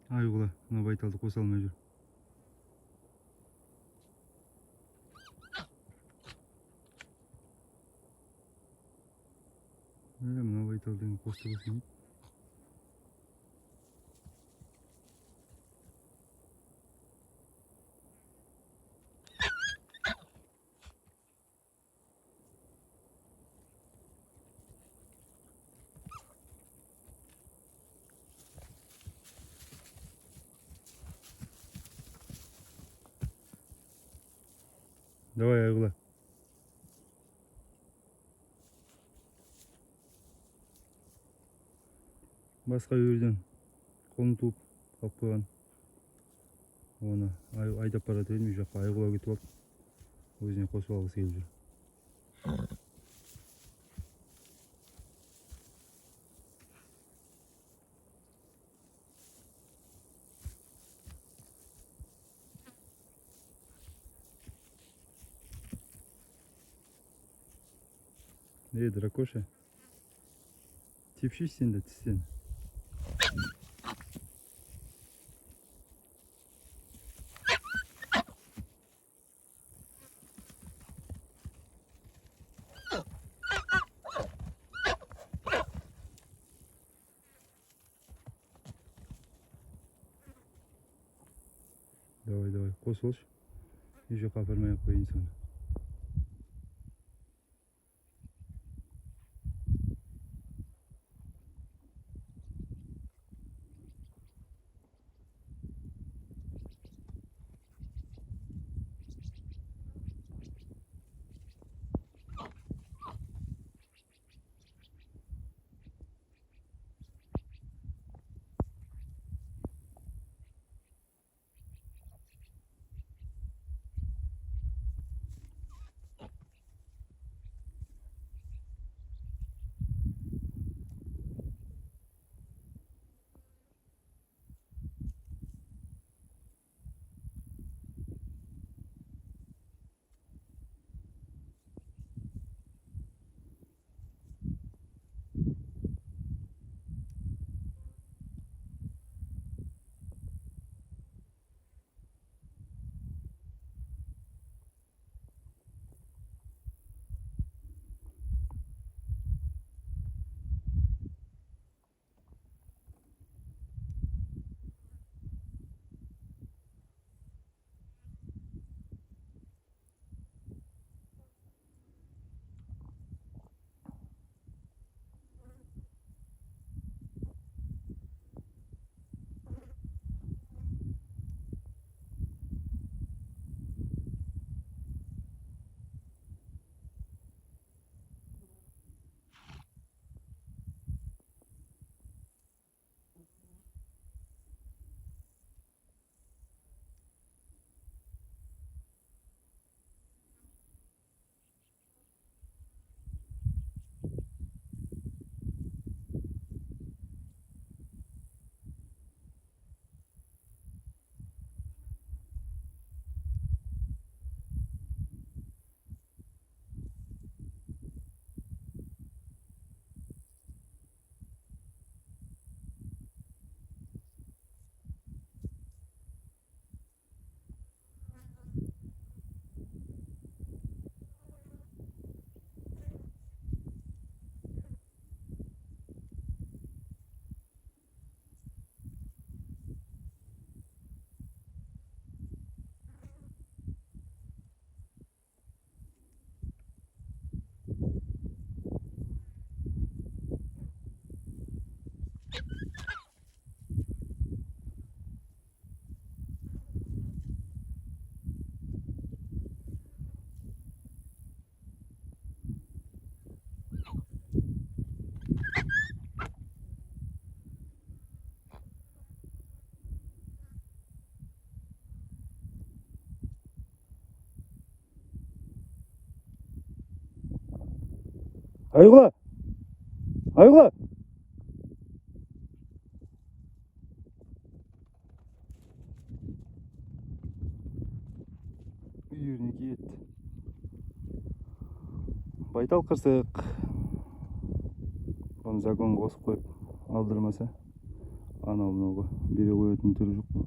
Айгула, мына байталды қоса алмай жүр. Мына байталдың қосты қосын. Давай, Айгула. Басқа үйірден қолын туып қалып қойған. Оны айдап барады едім, үй жаққа Айгула кетіп алып, өзіне қосып алғысы келіп жүр. Дракоша, тепшись сен де тістен. Давай, қос болшы. Үй жаққа апармай ақ қояйын соны. Айгула! Айгула! Үйіріне кетті. Байтал қырсық. Оны загонға қосып қойып алдырмаса анау мынауға бере қоятын түрі жоқ қой.